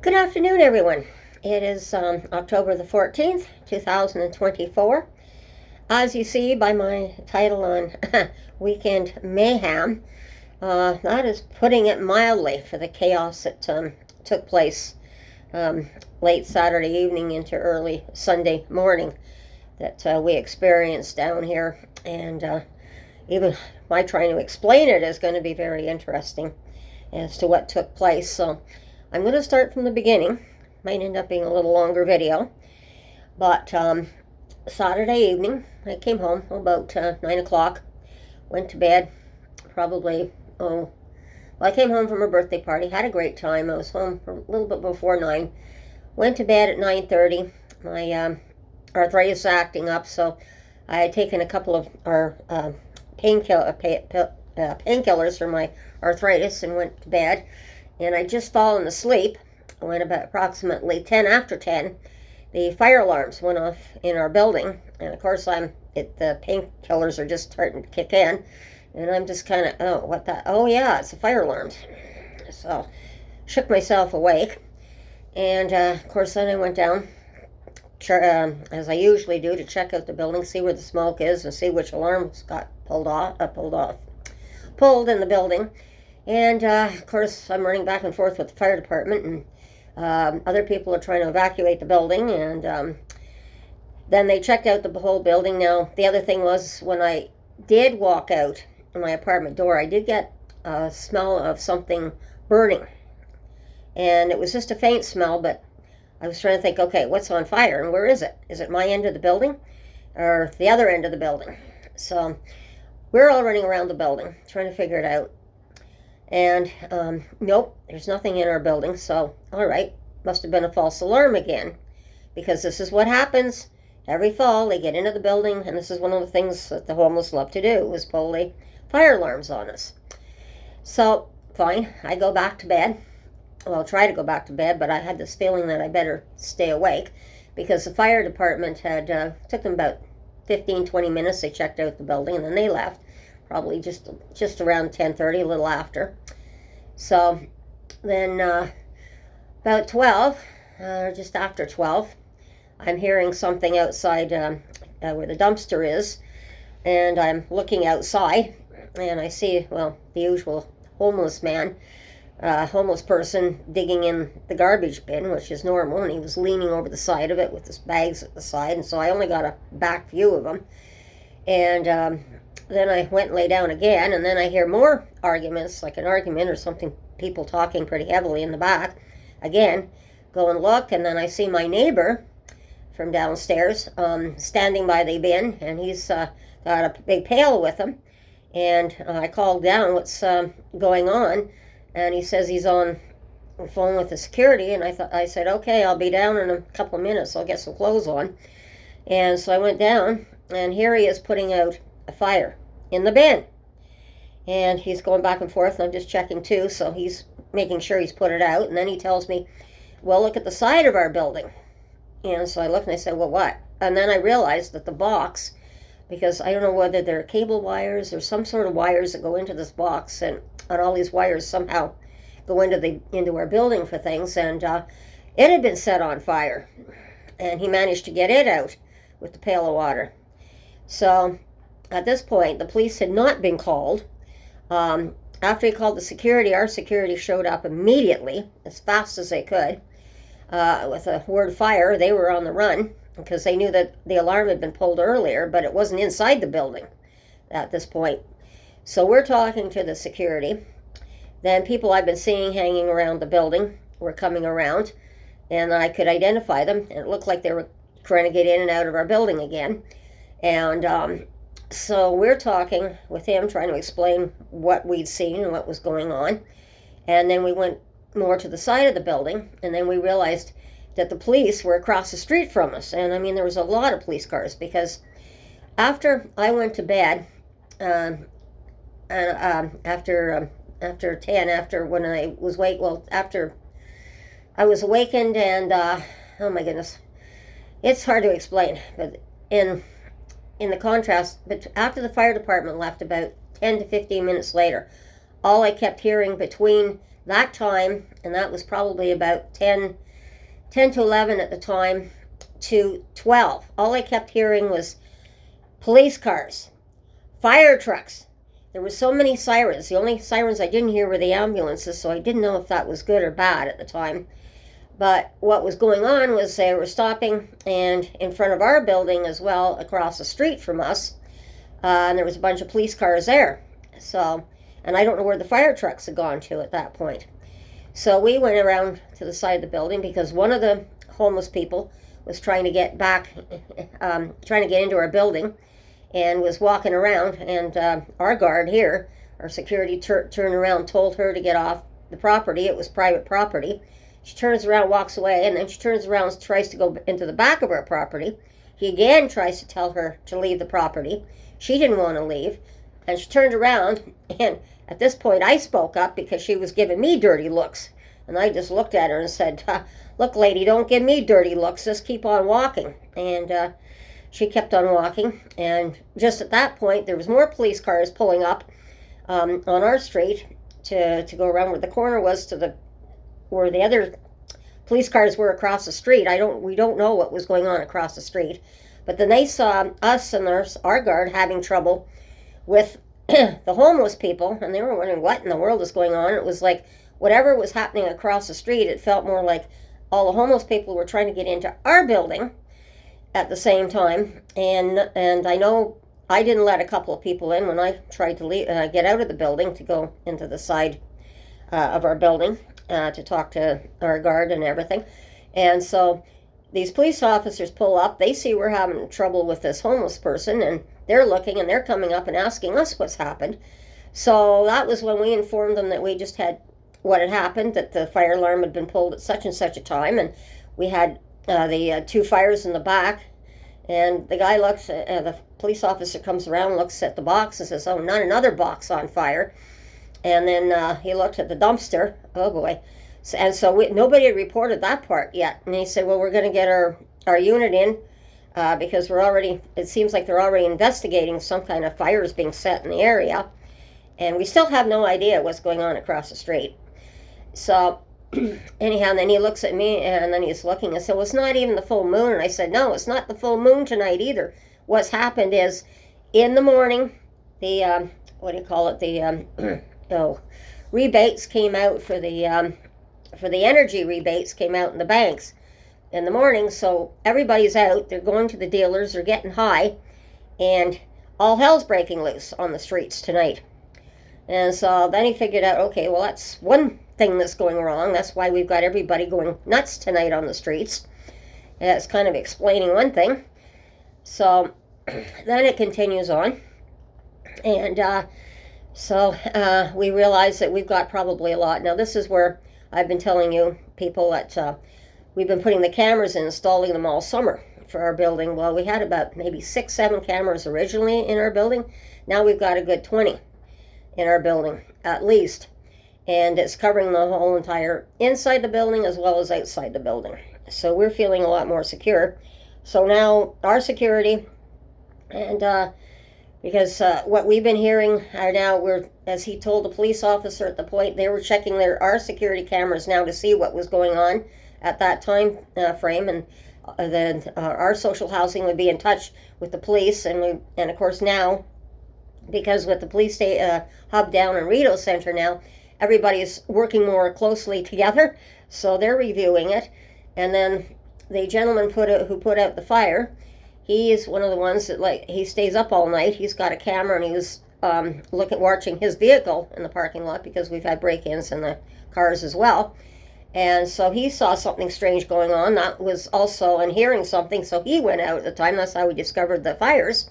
Good afternoon, everyone. It is October the 14th, 2024. As you see by my title on Weekend Mayhem, that is putting it mildly for the chaos that took place late Saturday evening into early Sunday morning that we experienced down here. And even my trying to explain it is going to be very interesting as to what took place. So I'm going to start from the beginning. Might end up being a little longer video. But Saturday evening, I came home about 9 o'clock. Went to bed probably, I came home from a birthday party. Had a great time. I was home a little bit before 9. Went to bed at 9:30. My arthritis acting up, so I had taken a couple of our painkillers for my arthritis and went to bed. And I'd just fallen asleep when about approximately 10 after 10, the fire alarms went off in our building. And of course, the painkillers are just starting to kick in. And I'm just kind of, oh yeah, it's the fire alarms. So, shook myself awake. And of course, then I went down, as I usually do, to check out the building, see where the smoke is, and see which alarms got pulled in the building. And of course, I'm running back and forth with the fire department, and other people are trying to evacuate the building. And then they checked out the whole building. Now, the other thing was, when I did walk out my apartment door, I did get a smell of something burning. And it was just a faint smell, but I was trying to think, okay, what's on fire and where is it? Is it my end of the building or the other end of the building? So we're all running around the building trying to figure it out. And nope, there's nothing in our building. So, all right, must have been a false alarm again, because this is what happens every fall. They get into the building, and this is one of the things that the homeless love to do, is pull the fire alarms on us. So, fine, I go back to bed. Well, I'll try to go back to bed, but I had this feeling that I better stay awake, because the fire department had took them about 15-20 minutes. They checked out the building, and then they left. Probably just around 10:30, a little after. So then about 12, or just after 12, I'm hearing something outside where the dumpster is, and I'm looking outside, and I see, the usual homeless person digging in the garbage bin, which is normal, and he was leaning over the side of it with his bags at the side, and so I only got a back view of him. And then I went and lay down again, and then I hear more arguments, like an argument or something, people talking pretty heavily in the back. Again, go and look, and then I see my neighbor from downstairs standing by the bin, and he's got a big pail with him. And I called down, what's going on? And he says he's on the phone with the security, and I said, okay, I'll be down in a couple of minutes, I'll get some clothes on. And so I went down, and here he is putting out a fire in the bin, and he's going back and forth, and I'm just checking too, so he's making sure he's put it out. And then he tells me, well, look at the side of our building. And so I looked and I said, well, what? And then I realized that the box, because I don't know whether they're cable wires or some sort of wires that go into this box, and all these wires somehow go into our building for things, and it had been set on fire, and he managed to get it out with the pail of water. So at this point, the police had not been called. After he called the security, our security showed up immediately, as fast as they could, with a word fire. They were on the run, because they knew that the alarm had been pulled earlier, but it wasn't inside the building at this point. So we're talking to the security. Then people I've been seeing hanging around the building were coming around, and I could identify them, and it looked like they were trying to get in and out of our building again. And so we're talking with him, trying to explain what we'd seen and what was going on. And then we went more to the side of the building, and then we realized that the police were across the street from us. And I mean, there was a lot of police cars, because after I went to bed, after 10, after when I was after I was awakened, and oh my goodness, it's hard to explain, but in the contrast, but after the fire department left, about 10 to 15 minutes later, all I kept hearing between that time, and that was probably about 10 to 11 at the time, to 12. All I kept hearing was police cars, fire trucks. There were so many sirens. The only sirens I didn't hear were the ambulances, so I didn't know if that was good or bad at the time. But what was going on was they were stopping, and in front of our building as well, across the street from us, and there was a bunch of police cars there. So, and I don't know where the fire trucks had gone to at that point. So we went around to the side of the building because one of the homeless people was trying to get back, trying to get into our building, and was walking around, and our guard here, our security, turned around, told her to get off the property. It was private property. She turns around, walks away, and then she turns around and tries to go into the back of our property. He again tries to tell her to leave the property. She didn't want to leave, and she turned around, and at this point I spoke up because she was giving me dirty looks. And I just looked at her and said, look, lady, don't give me dirty looks, just keep on walking. And she kept on walking, and just at that point there was more police cars pulling up on our street to go around where the corner was to where the other police cars were across the street. We don't know what was going on across the street, but then they saw us and our guard having trouble with the homeless people, and they were wondering what in the world is going on. It was like whatever was happening across the street, it felt more like all the homeless people were trying to get into our building at the same time. And I know I didn't let a couple of people in when I tried to get out of the building to go into the side of our building to talk to our guard and everything. And so these police officers pull up. They see we're having trouble with this homeless person, and they're looking, and they're coming up and asking us what's happened. So that was when we informed them that we just had what had happened, that the fire alarm had been pulled at such and such a time, and we had the two fires in the back. And the guy looks, the police officer comes around, looks at the box and says, oh, not another box on fire. And then he looked at the dumpster. Oh boy. And so nobody had reported that part yet. And he said, well, we're going to get our unit in because it seems like they're already investigating some kind of fires being set in the area. And we still have no idea what's going on across the street. So anyhow, and then he looks at me, and then he's looking and said, well, it's not even the full moon. And I said, no, it's not the full moon tonight either. What's happened is in the morning, the, rebates came out for the energy rebates came out in the banks in the morning. So everybody's out, they're going to the dealers, they're getting high, and all hell's breaking loose on the streets tonight. And so then he figured out, okay, well, that's one thing that's going wrong. That's why we've got everybody going nuts tonight on the streets. And that's kind of explaining one thing. So then it continues on. And so we realize that we've got probably a lot. Now, this is where I've been telling you people that we've been putting the cameras in, installing them all summer for our building. Well, we had about maybe 6-7 cameras originally in our building. Now we've got a good 20 in our building, at least. And it's covering the whole entire inside the building as well as outside the building. So we're feeling a lot more secure. So now our security, and because what we've been hearing are now, as he told the police officer at the point, they were checking our security cameras now to see what was going on at that time frame, and then our social housing would be in touch with the police, and of course now, because with the police hub down in Rideau Center now, everybody's working more closely together, so they're reviewing it. And then the gentleman who put out the fire, he is one of the ones that he stays up all night. He's got a camera, and he was watching his vehicle in the parking lot because we've had break-ins in the cars as well. And so he saw something strange going on. That was also, and hearing something, so he went out at the time. That's how we discovered the fires.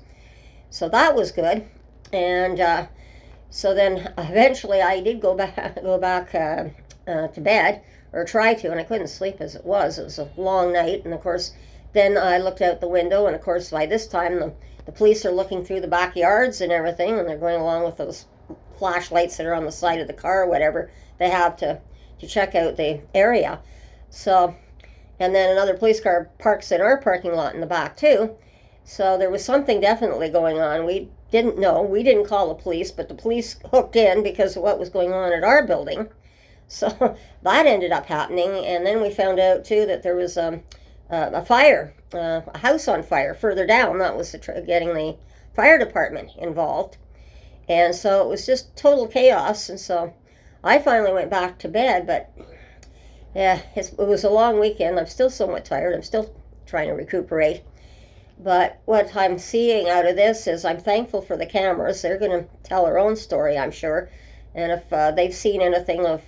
So that was good. And so then eventually I did go back to bed, or try to, and I couldn't sleep as it was. It was a long night, and of course then I looked out the window, and of course by this time the police are looking through the backyards and everything, and they're going along with those flashlights that are on the side of the car or whatever they have to check out the area. So, and then another police car parks in our parking lot in the back too. So there was something definitely going on. We didn't know. We didn't call the police, but the police hooked in because of what was going on at our building. So that ended up happening, and then we found out too that there was a fire, a house on fire further down. That was getting the fire department involved, and so it was just total chaos. And so I finally went back to bed, but yeah, it was a long weekend. I'm still somewhat tired. I'm still trying to recuperate. But what I'm seeing out of this is I'm thankful for the cameras. They're going to tell their own story, I'm sure. And if they've seen anything of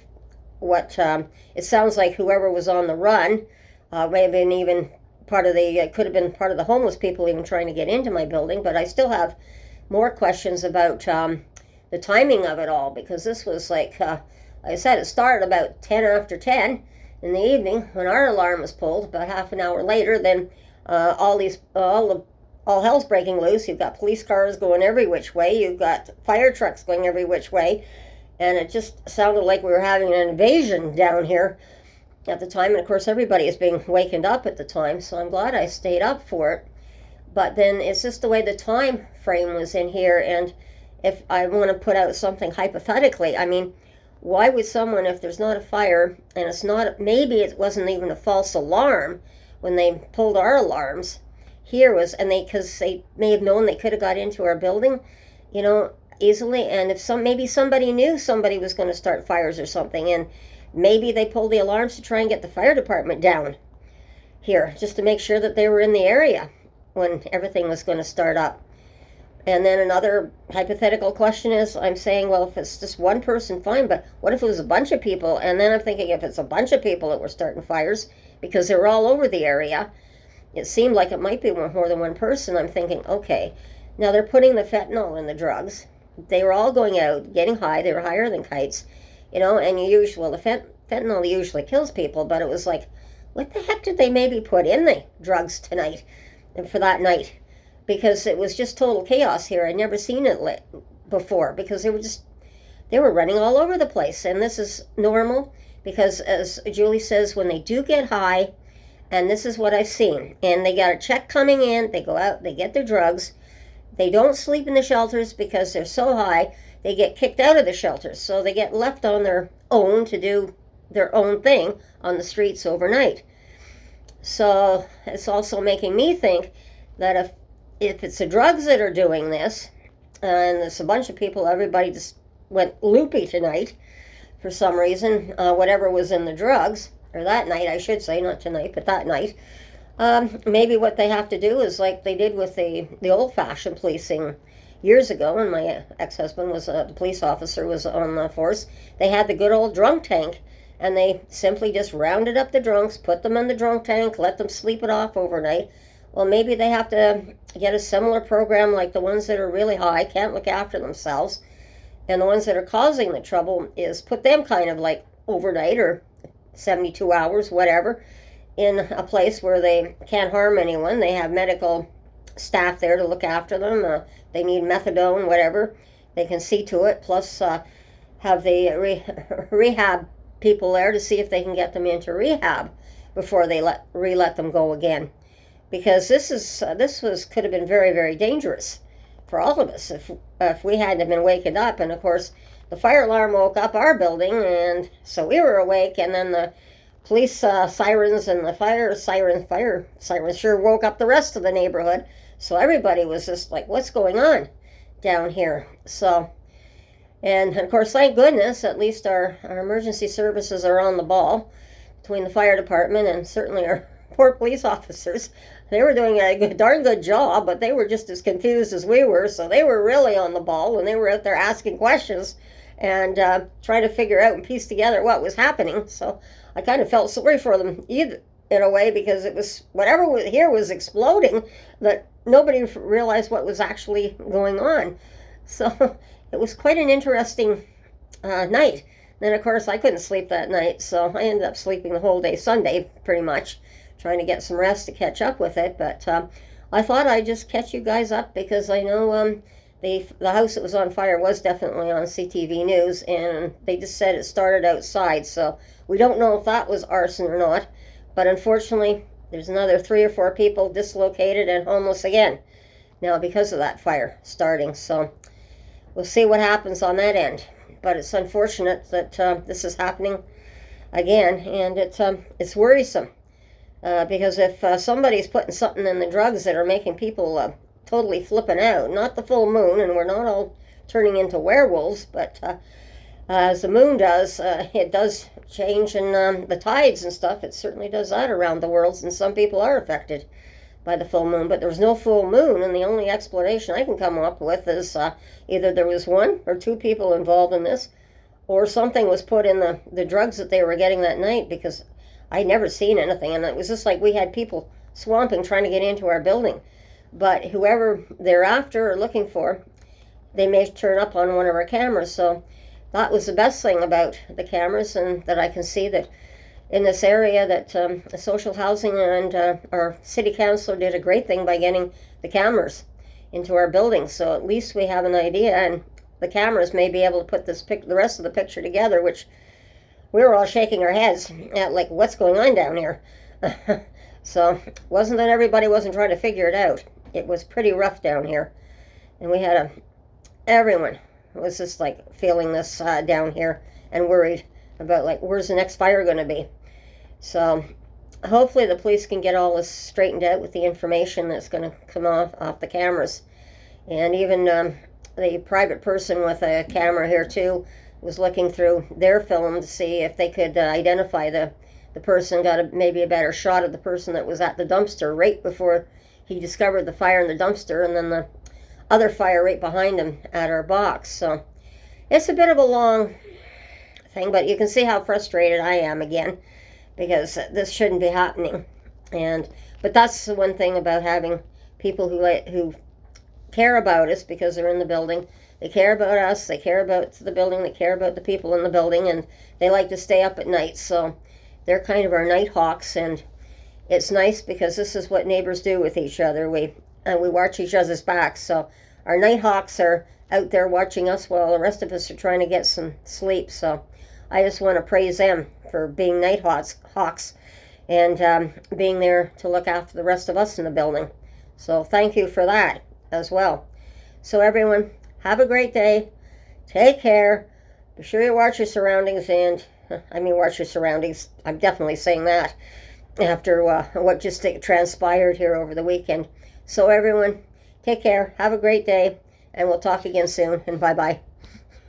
what it sounds like, whoever was on the run may have been even part of the, could have been part of the homeless people even trying to get into my building. But I still have more questions about the timing of it all, because this was like I said, it started about 10 after 10 in the evening when our alarm was pulled. About half an hour later, then all hell's breaking loose. You've got police cars going every which way. You've got fire trucks going every which way. And it just sounded like we were having an invasion down here at the time. And of course, everybody is being wakened up at the time. So I'm glad I stayed up for it. But then it's just the way the time frame was in here. And if I want to put out something hypothetically, I mean, why would someone, if there's not a fire and it's not, maybe it wasn't even a false alarm when they pulled our alarms here was, and because they may have known they could have got into our building, easily. And if maybe somebody knew somebody was going to start fires or something, and maybe they pulled the alarms to try and get the fire department down here just to make sure that they were in the area when everything was going to start up. And then another hypothetical question is, I'm saying, well, if it's just one person, fine, but what if it was a bunch of people? And then I'm thinking, if it's a bunch of people that were starting fires, because they were all over the area, it seemed like it might be more than one person. I'm thinking, okay, now they're putting the fentanyl in the drugs. They were all going out, getting high. They were higher than kites, and the fentanyl usually kills people, but it was like, what the heck did they maybe put in the drugs tonight and for that night? Because it was just total chaos here. I'd never seen it before, because they were running all over the place. And this is normal, because as Julie says, when they do get high, and this is what I've seen, and they got a check coming in, they go out, they get their drugs, they don't sleep in the shelters because they're so high, they get kicked out of the shelters. So they get left on their own to do their own thing on the streets overnight. So it's also making me think that if it's the drugs that are doing this, and there's a bunch of people, everybody just went loopy tonight for some reason, whatever was in the drugs, or that night, I should say, not tonight, but that night, maybe what they have to do is like they did with the old-fashioned policing years ago, when my ex-husband was the police officer, was on the force. They had the good old drunk tank, and they simply just rounded up the drunks, put them in the drunk tank, let them sleep it off overnight. Well, maybe they have to get a similar program, like the ones that are really high, can't look after themselves, and the ones that are causing the trouble is put them kind of like overnight or 72 hours, whatever, in a place where they can't harm anyone. They have medical staff there to look after them. They need methadone, whatever. They can see to it, plus have the rehab people there to see if they can get them into rehab before they let them go again. Because this could have been very, very dangerous for all of us if we hadn't been wakened up. And of course, the fire alarm woke up our building, and so we were awake. And then the police sirens and the fire sirens sure woke up the rest of the neighborhood. So everybody was just like, "What's going on down here?" So, and of course, thank goodness, at least our emergency services are on the ball between the fire department and certainly our poor police officers. They were doing a darn good job, but they were just as confused as we were, so they were really on the ball when they were out there asking questions and trying to figure out and piece together what was happening. So I kind of felt sorry for them in a way, because it was whatever was here was exploding, that nobody realized what was actually going on. So it was quite an interesting night. Then, of course, I couldn't sleep that night, so I ended up sleeping the whole day Sunday, pretty much, trying to get some rest to catch up with it. But I thought I'd just catch you guys up, because I know the house that was on fire was definitely on CTV News, and they just said it started outside, so we don't know if that was arson or not. But unfortunately, there's another 3 or 4 people dislocated and homeless again now because of that fire starting. So we'll see what happens on that end. But it's unfortunate that this is happening again, and it's worrisome because if somebody's putting something in the drugs that are making people totally flipping out, not the full moon, and we're not all turning into werewolves, but as the moon does, it does change in the tides and stuff. It certainly does that around the world, and some people are affected by the full moon. But there's no full moon, and the only explanation I can come up with is either there was one or two people involved in this, or something was put in the drugs that they were getting that night, because I never seen anything, and it was just like we had people swamping trying to get into our building. But whoever they're after or looking for, they may turn up on one of our cameras. So that was the best thing about the cameras, and that I can see that in this area that social housing and our city councilor did a great thing by getting the cameras into our buildings. So at least we have an idea, and the cameras may be able to put the rest of the picture together, which we were all shaking our heads at, like, what's going on down here. So wasn't that everybody wasn't trying to figure it out. It was pretty rough down here, and we had everyone was just like feeling this down here and worried about, like, where's the next fire going to be. So hopefully the police can get all this straightened out with the information that's going to come off the cameras. And even the private person with a camera here too was looking through their film to see if they could identify the person, got maybe a better shot of the person that was at the dumpster right before he discovered the fire in the dumpster, and then the other fire right behind him at our box. So it's a bit of a long thing, but you can see how frustrated I am again, because this shouldn't be happening. But that's the one thing about having people who care about us, because they're in the building. They care about us, they care about the building, they care about the people in the building, and they like to stay up at night. So they're kind of our night hawks, and it's nice because this is what neighbors do with each other. We watch each other's backs. So our night hawks are out there watching us while the rest of us are trying to get some sleep. So I just want to praise them for being night hawks and being there to look after the rest of us in the building. So thank you for that as well. So everyone, have a great day. Take care. Be sure you watch your surroundings, and watch your surroundings. I'm definitely saying that after what just transpired here over the weekend. So everyone, take care. Have a great day, and we'll talk again soon, and bye-bye.